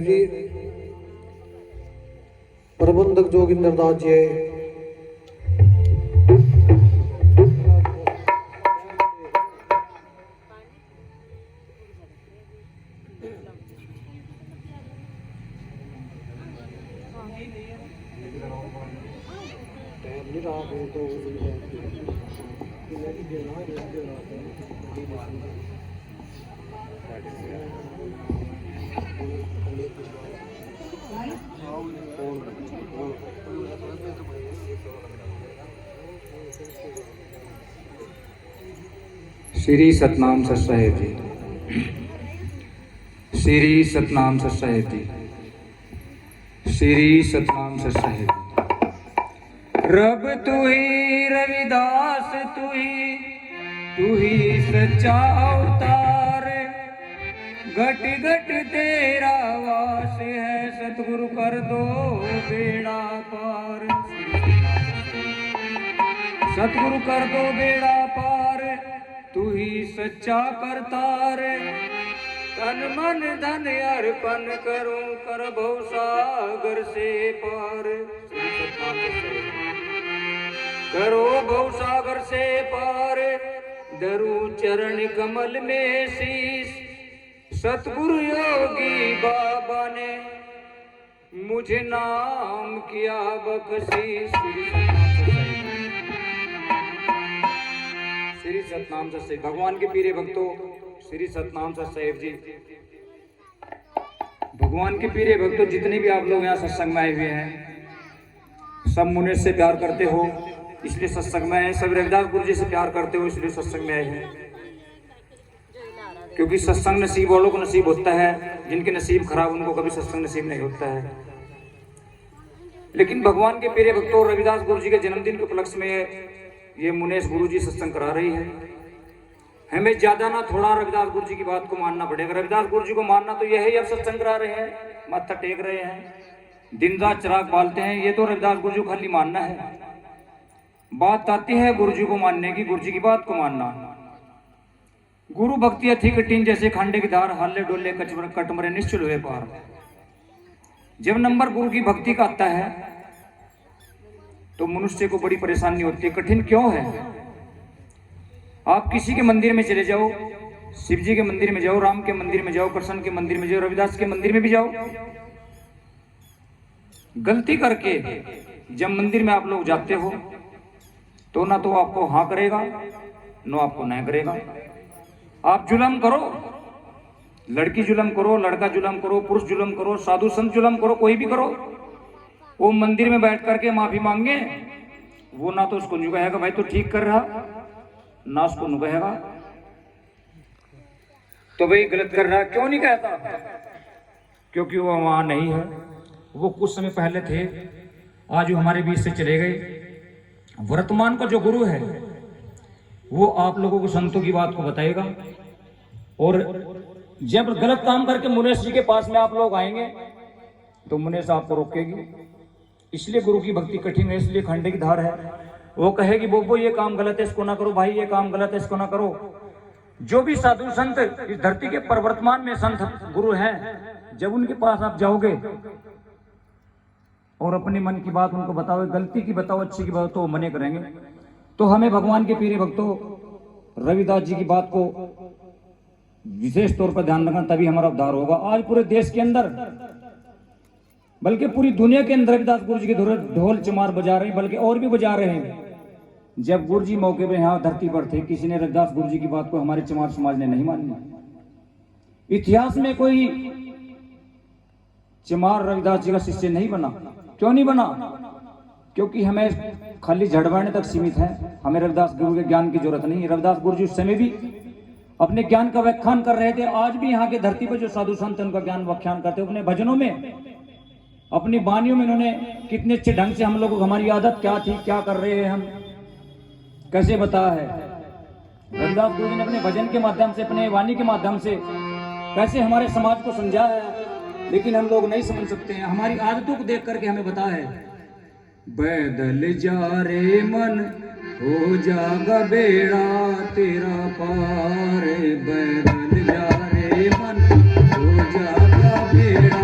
जी प्रबंधक जोगिंदर दास जी श्री सतनाम सत्साहेब जी, श्री सतनाम सत्साहेब जी, श्री सतनाम सत्साहेब जी। रब तू ही रविदास तू ही सच्चा अवतार, घट घट तेरा वास है, सतगुरु कर दो बेड़ा पार, सतगुरु कर दो बेड़ा पार, तू ही सच्चा करतार, तन मन धन अर्पण करूं कर भव सागर से पार, करो भव सागर से पार, धरू चरण कमल में शीश, सतगुरु योगी बाबा ने मुझे नाम किया बख्शीश। श्री सतनाम सत्साहेब भगवान के पीरे भक्तों, श्री सतनाम सत्साहेब जी। भगवान के पीरे भक्तों, जितने भी आप लोग यहाँ सत्संग में आए हुए हैं, सब मुने से प्यार करते हो इसलिए सत्संग में आए, सब रविदास गुरु जी से प्यार करते हो इसलिए सत्संग में आए हैं, क्योंकि सत्संग नसीब वालों को नसीब होता है, जिनके नसीब खराब उनको कभी सत्संग नसीब नहीं होता है। लेकिन भगवान के पीरे भक्तों, रविदास गुरु जी के जन्मदिन के उपलक्ष्य में ये मुनेश गुरु जी सत्संग करा रही है। हमें ज्यादा ना थोड़ा रविदास गुरु जी की बात को मानना पड़ेगा। रविदास गुरु जी को मानना तो यही, अब सत्संग करा रहे हैं, माथा टेक रहे हैं, दिन रात चिराग बालते हैं, ये तो रविदास गुरु जी को खाली मानना है। बात आती है गुरु जी को मानने की, गुरु जी की बात को मानना। गुरु भक्ति अथी कठिन जैसे खांडे की धार, हाले डोले कटमरे निश्चल हुए पार। जब नंबर गुरु की भक्ति का आता है तो मनुष्य को बड़ी परेशानी होती है। कठिन क्यों है? आप किसी के मंदिर में चले जाओ, शिव जी के मंदिर में जाओ, राम के मंदिर में जाओ, कृष्ण के मंदिर में जाओ, रविदास के मंदिर में भी जाओ, गलती करके जब मंदिर में आप लोग जाते हो तो ना तो आपको हाँ करेगा, ना आपको नहीं करेगा। आप जुल्म करो, लड़की जुल्म करो, लड़का जुल्म करो, पुरुष जुल्म करो, साधु संत जुल्म करो, कोई भी करो, वो मंदिर में बैठ करके माफी मांगे, वो ना तो उसको कहेगा भाई तो ठीक कर रहा, ना उसको कहेगा तो भाई गलत कर रहा। क्यों नहीं कहता? क्योंकि वो वहां नहीं है। वो कुछ समय पहले थे, आज वो हमारे बीच से चले गए। वर्तमान का जो गुरु है वो आप लोगों को संतों की बात को बताएगा, और जब गलत काम करके मुनेश जी के पास में आप लोग आएंगे तो मुनेश आपको रोकेगी। इसलिए गुरु की भक्ति कठिन है, इसलिए खंडे की धार है। वो कहेगी वो ये काम गलत है, इसको ना करो, भाई ये काम गलत है, इसको ना करो। जो भी साधु संत इस धरती के प्रवर्तमान में संत गुरु हैं, जब उनके पास आप जाओगे और अपने मन की बात उनको बताओ, गलती की बताओ, अच्छी की बताओ, तो मने करेंगे। तो हमें भगवान के पीरे भक्तों, रविदास जी की बात को विशेष तौर पर ध्यान रखना, तभी हमारा उद्धार होगा। आज पूरे देश के अंदर, बल्कि पूरी दुनिया के अंदर रविदास गुरु जी के ढोल चमार बजा रहे हैं, बल्कि और भी बजा रहे हैं। जब गुरु जी मौके पे यहाँ धरती पर थे, किसी ने रविदास गुरु जी की बात को हमारे चमार समाज ने नहीं मानी। इतिहास में कोई चमार रविदास जी का शिष्य नहीं बना। क्यों नहीं बना? क्योंकि हमें खाली झड़वाने तक सीमित है, हमें रविदास गुरु के ज्ञान की जरूरत नहीं है। रविदास गुरु जी उस समय भी अपने ज्ञान का व्याख्यान कर रहे थे। आज भी यहाँ के धरती पर जो साधु संत उनका ज्ञान व्याख्यान करते हैं, अपने भजनों में, अपनी वाणियों में इन्होंने कितने अच्छे ढंग से हम लोगों को हमारी आदत क्या थी, क्या कर रहे हैं हम, कैसे बताया है। रविदास गुरु जी ने अपने भजन के माध्यम से, अपने वाणी के माध्यम से कैसे हमारे समाज को समझाया है, लेकिन हम लोग नहीं समझ सकते हैं। हमारी आदतों को देख करके हमें बताया है। बदल जा रे मन, हो जागा बेड़ा तेरा पार, बदल जा रे मन, हो जागा बेड़ा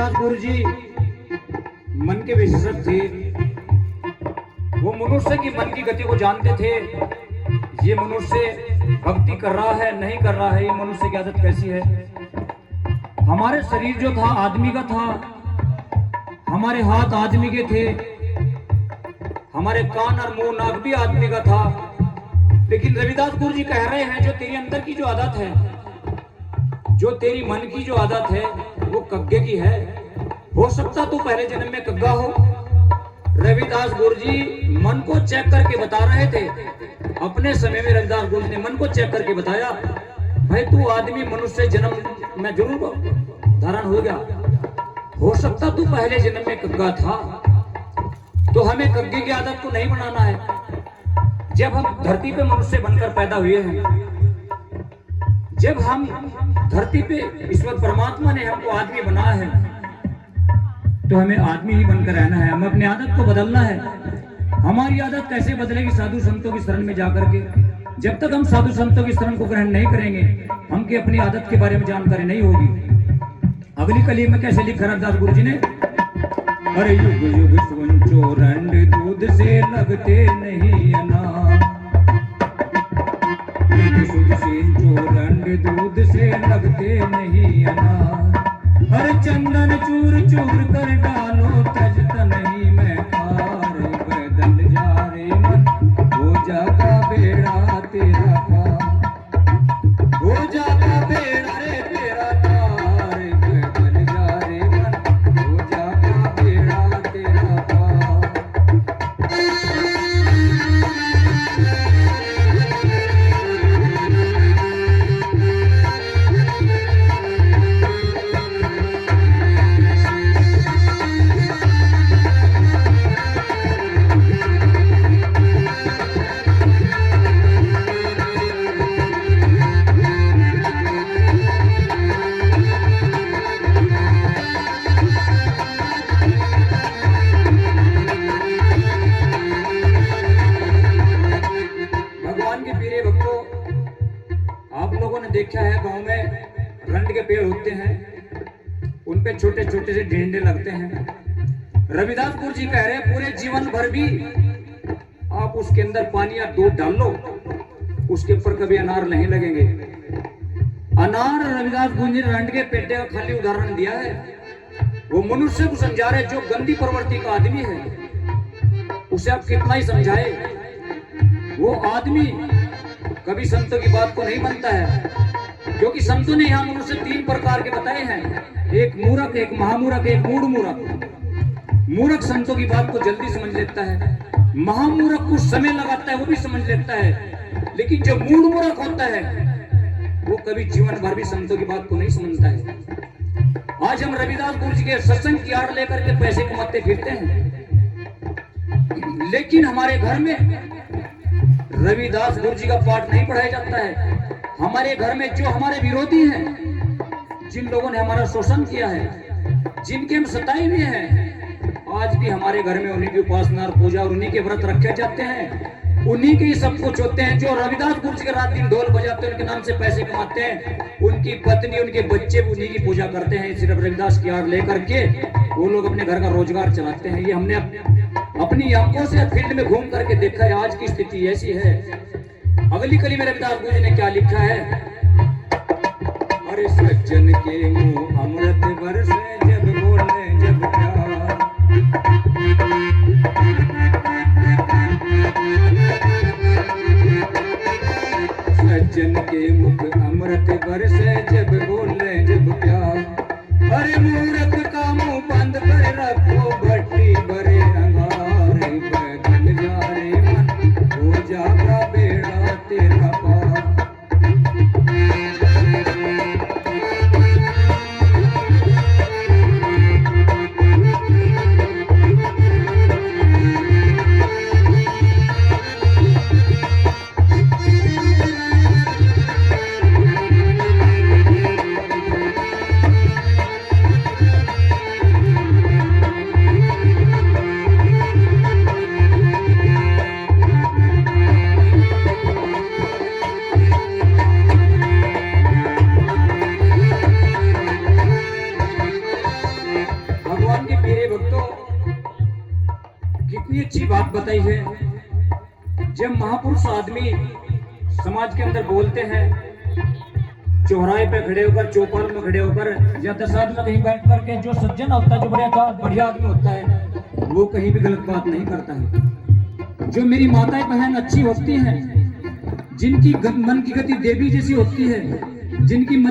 रविदास गुरु जी मन के विशेषज्ञ थे। वो मनुष्य की मन की गति को जानते थे। ये मनुष्य भक्ति कर रहा है नहीं कर रहा है, ये मनुष्य की आदत कैसी है। हमारे शरीर जो था आदमी का था, हमारे हाथ आदमी के थे, हमारे कान और मुंह नाक भी आदमी का था। लेकिन रविदास गुरु जी कह रहे हैं जो तेरी अंदर की जो आदत है, जो तेरी मन की जो आदत है, वो कग्गे की है। हो सकता तू पहले जन्म में कग्गा हो। रविदास गुरु जी मन को चेक करके बता रहे थे। अपने समय में रविदास गुरु जी ने मन को चेक करके बताया, भाई तू आदमी मनुष्य जन्म में जरूर धारण हो गया, हो सकता तू पहले जन्म में कग्गा था। तो हमें कग्गे की आदत को नहीं बनाना है। जब हम धरती पे मनुष्य बनकर पैदा हुए हैं, जब हम धरती पे ईश्वर परमात्मा ने हमको आदमी बनाया है, तो हमें आदमी ही बनकर रहना है। हमें अपनी आदत को बदलना है। हमारी आदत कैसे बदलेगी? साधु संतों की शरण में जाकर के। जब तक हम साधु संतों की शरण को ग्रहण नहीं करेंगे, हमके अपनी आदत के बारे में जानकारी नहीं होगी। अगली कली में कैसे लिखा रविदास गुरु जी ने, अरे युग युग सुन चोरंड दूध से लगते नहीं अनार, युग युग सुन चोरंड दूध से लगते नहीं अनार। हर चंदन चूर चूर कर डालो तजता नहीं मैं खार, बदल जा रे मन हो जागा बेड़ा तेरा पार, हो जागा बेड़ा रे तेरा पार, बदल जा रे मन हो जागा बेड़ा तेरा पार। देखा है गांव में रंड के पेड़ होते हैं, उन पे छोटे छोटे से डंडे लगते हैं। रविदास गुरु जी कह रहे हैं पूरे जीवन भर भी आप उसके अंदर पानी या दूध डाल लो, उसके ऊपर कभी अनार नहीं लगेंगे। अनार रविदास गुरु जी ने रंड के पेटे का खाली उदाहरण दिया है। वो मनुष्य को समझा रहे जो गंदी प्रवृत्ति का आदमी है, उसे आप कितना ही समझाए, वो आदमी कभी संतों की बात को नहीं मानता है। क्योंकि संतों ने यहाँ मनुष्य तीन प्रकार के बताए हैं, एक मूर्ख, एक महामूर्ख, एक मूढ़ मूर्ख। मूर्ख संतों की बात को जल्दी समझ लेता है, महामूर्ख कुछ समय लगाता है वो भी समझ लेता है, लेकिन जो मूढ़ मूर्ख होता है वो कभी जीवन भर भी संतों की बात को नहीं समझता है। आज हम रविदास गुरु जी के सत्संग की आड़ लेकर के पैसे कमाते फिरते हैं, लेकिन हमारे घर में रविदास गुरु जी का पाठ नहीं पढ़ाया जाता है। हमारे घर में जो हमारे विरोधी हैं, जिन लोगों ने हमारा शोषण किया है, जिनके हम सताए हुए हैं, आज भी हमारे घर में उन्हीं की उपासना और पूजा और उन्हीं के व्रत रखे जाते हैं, उन्हीं के ही सब कुछ होते हैं। जो रविदास गुरु जी के रात दिन ढोल बजाते हैं, उनके नाम से पैसे कमाते हैं, उनकी पत्नी उनके बच्चे भी उन्हीं की पूजा करते हैं। सिर्फ रविदास की आड़ लेकर के वो लोग अपने घर का रोजगार चलाते हैं। ये हमने अपनी आंखों से फील्ड में घूम करके देखा है। आज की स्थिति ऐसी है। अगली कली में रविदास गुरु जी ने क्या लिखा है, अरे सज्जन के मुंह अमृत बरसे जब बोले जब प्यार, सज्जन के मुख अमृत बरसे जब बोले जब प्यार। अरे मूर्ख का मुंह बंद कर रखो भट्टी भरे अंगार, बदल जा रे मन हो जागा बेड़ा तेरा पार। बात बताई है, जब महापुरुष आदमी समाज के अंदर बोलते हैं, चौराहे पे खड़े होकर, चौपाल में खड़े होकर या दरसाद में कहीं बैठ करके, जो सज्जन होता है, जो बढ़िया आदमी होता है, वो कहीं भी गलत बात नहीं करता है। जो मेरी माताएं बहन अच्छी होती हैं, जिनकी मन की गति देवी जैसी होती है, जिनकी मन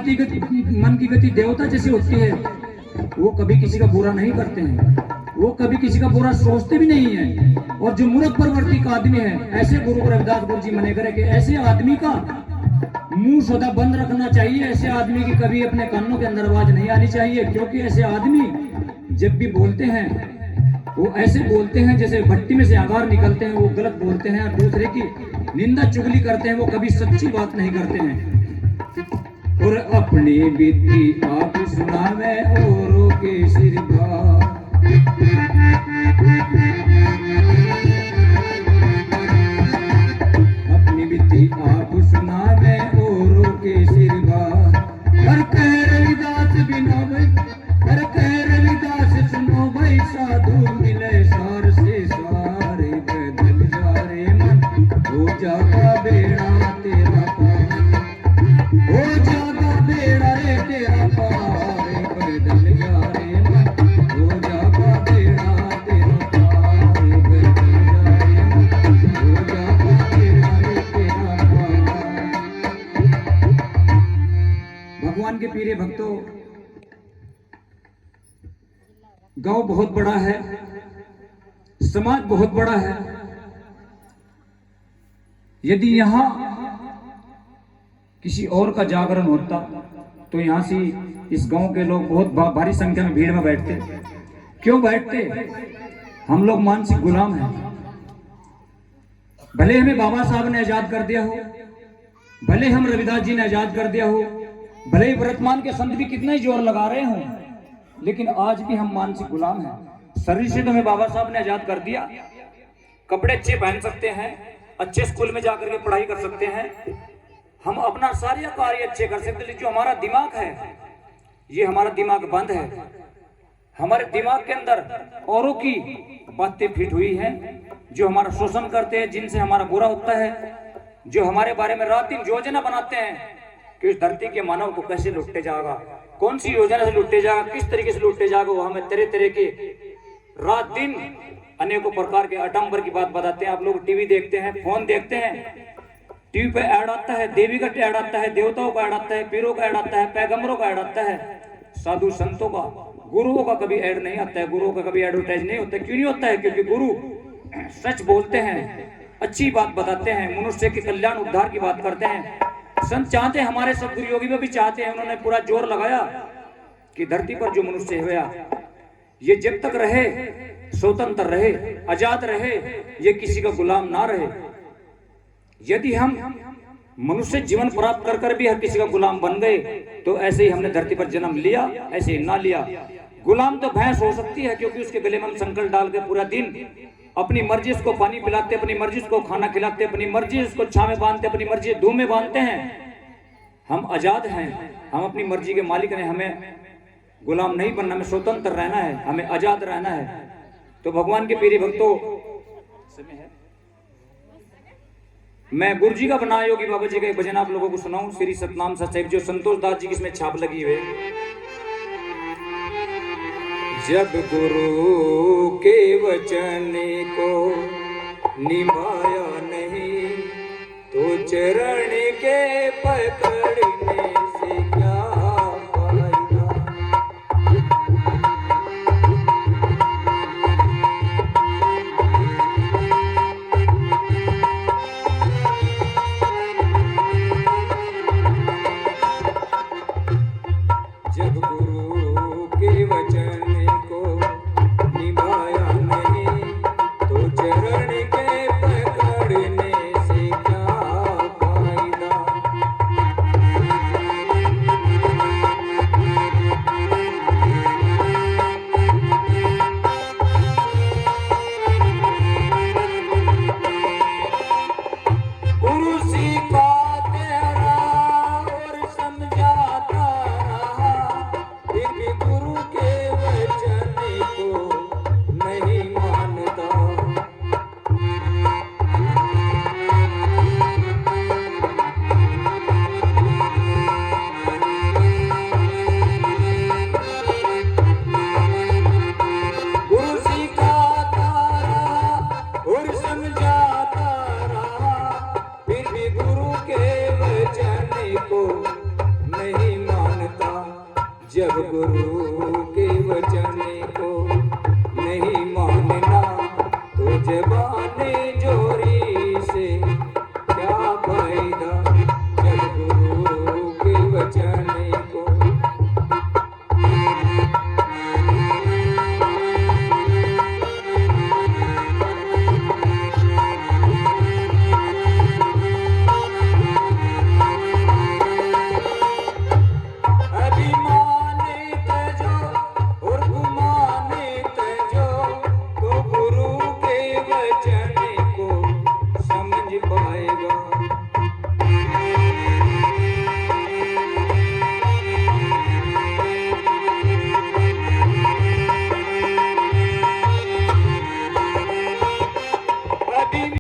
की गति देवता जैसी होती है, वो कभी किसी का बुरा नहीं करते हैं, वो कभी किसी का बुरा सोचते भी नहीं है। और जो मूर्ख प्रवृत्ति का आदमी है, ऐसे गुरु रविदास गुरु जी मने करे कि ऐसे आदमी का मुंह सदा बंद रखना चाहिए, ऐसे आदमी की कभी अपने कानों के अंदर आवाज नहीं आनी चाहिए, क्योंकि ऐसे आदमी जब भी बोलते हैं वो ऐसे बोलते हैं जैसे भट्टी में से आगार निकलते हैं, वो गलत बोलते हैं और दूसरे की निंदा चुगली करते हैं, वो कभी सच्ची बात नहीं करते हैं। और अपनी बीती आप सुनावे औरों के सिर भार, अपनी बीती आप सुनावे औरों के सिर भार। हर कह रविदास बिनो भाई, हर कह रविदास सुनो भाई, साधु मिले सार से सारे, बदल जा रे मन, हो जागा बेड़ा तेरा पार, हो जागा बेड़ा रे तेरा पार, बदल जा रे मन, हो जागा बेड़ा तेरा पार, बदल जा रे मन, हो जागा बेड़ा रे तेरा पार। भगवान के प्रिय भक्तों, गांव बहुत बड़ा है, समाज बहुत बड़ा है। यदि यहां किसी और का जागरण होता तो यहां से इस गांव के लोग बहुत भारी संख्या में भीड़ में बैठते। क्यों बैठते? हम लोग मानसिक गुलाम हैं। भले हमें बाबा साहब ने आजाद कर दिया हो, भले हम रविदास जी ने आजाद कर दिया हो, भले ही वर्तमान के संत भी कितना ही जोर लगा रहे हों, लेकिन आज भी हम मानसिक गुलाम हैं। शरीर से तो हमें बाबा साहब ने आजाद कर दिया, कपड़े अच्छे पहन सकते हैं, अच्छे स्कूल में जाकर के पढ़ाई कर सकते हैं, हम अपना सारे कार्य अच्छे कर सकते हैं। जो हमारा दिमाग है, ये हमारा दिमाग बंद है। हमारे दिमाग के अंदर औरों की बातें फिट हुई हैं, जो हमारा शोषण करते हैं, जिनसे हमारा बुरा होता है, जो हमारे बारे में रात दिन योजना बनाते हैं कि इस धरती के मानव को कैसे लुटे जाएगा, कौन सी योजना से लुटे जाएगा, किस तरीके से लुटे जाएगा। वो हमें तरह तरह के रात दिन अनेकों प्रकार के अटंबर की बात बताते हैं। आप लोग टीवी देखते हैं, फोन देखते हैं, टीवी पे ऐड आता है, देवी का ऐड आता है, देवताओं का ऐड आता है, पीरों का ऐड आता है, पैगंबरों का ऐड आता है, साधु संतों का, गुरुओं का कभी ऐड नहीं आता है। गुरुओं का कभी एडवर्टाइज नहीं होता। क्यों नहीं होता है? क्योंकि गुरु सच बोलते हैं, अच्छी बात बताते हैं, मनुष्य के कल्याण उद्धार की बात करते हैं। संत चाहते हैं, हमारे सदगुरु योगी में भी चाहते हैं, उन्होंने पूरा जोर लगाया कि धरती पर जो मनुष्य हुआ, ये जब तक रहे स्वतंत्र रहे, आजाद रहे, ये किसी का गुलाम ना रहे। यदि हम मनुष्य जीवन प्राप्त कर कर भी हर किसी का गुलाम बन गए, तो ऐसे ही हमने धरती पर जन्म लिया, ऐसे ही ना लिया। गुलाम तो भैंस हो सकती है, क्योंकि उसके गले में हम संकल्प डाल के पूरा दिन अपनी मर्जी उसको पानी पिलाते, अपनी मर्जी उसको खाना खिलाते, अपनी मर्जी उसको छांव में बांधते, अपनी मर्जी धूप में बांधते हैं। हम आजाद हैं, हम अपनी मर्जी के मालिक हैं। हमें गुलाम नहीं बनना, हमें स्वतंत्र रहना है, हमें आजाद रहना है। तो भगवान के प्रिय भक्तों, मैं गुरु जी का बना योगी बाबा जी का एक भजन आप लोगों को सुनाऊं, श्री सतनाम सचैव, जो संतोष दास जी की इसमें छाप लगी हुई है। जब गुरु के वचन को निभाया नहीं, तो चरण के पकड़ने से क्या फायदा। जब गुरु के वचन को निभाया नहीं, तो चरण के पकड़ने से क्या फायदा। गुरु सिखाते रहा और समझाता रहा, जब गुरु के वचन को नहीं मानना तो जबाने जोरी से क्या फायदा। जब गुरु के वचन को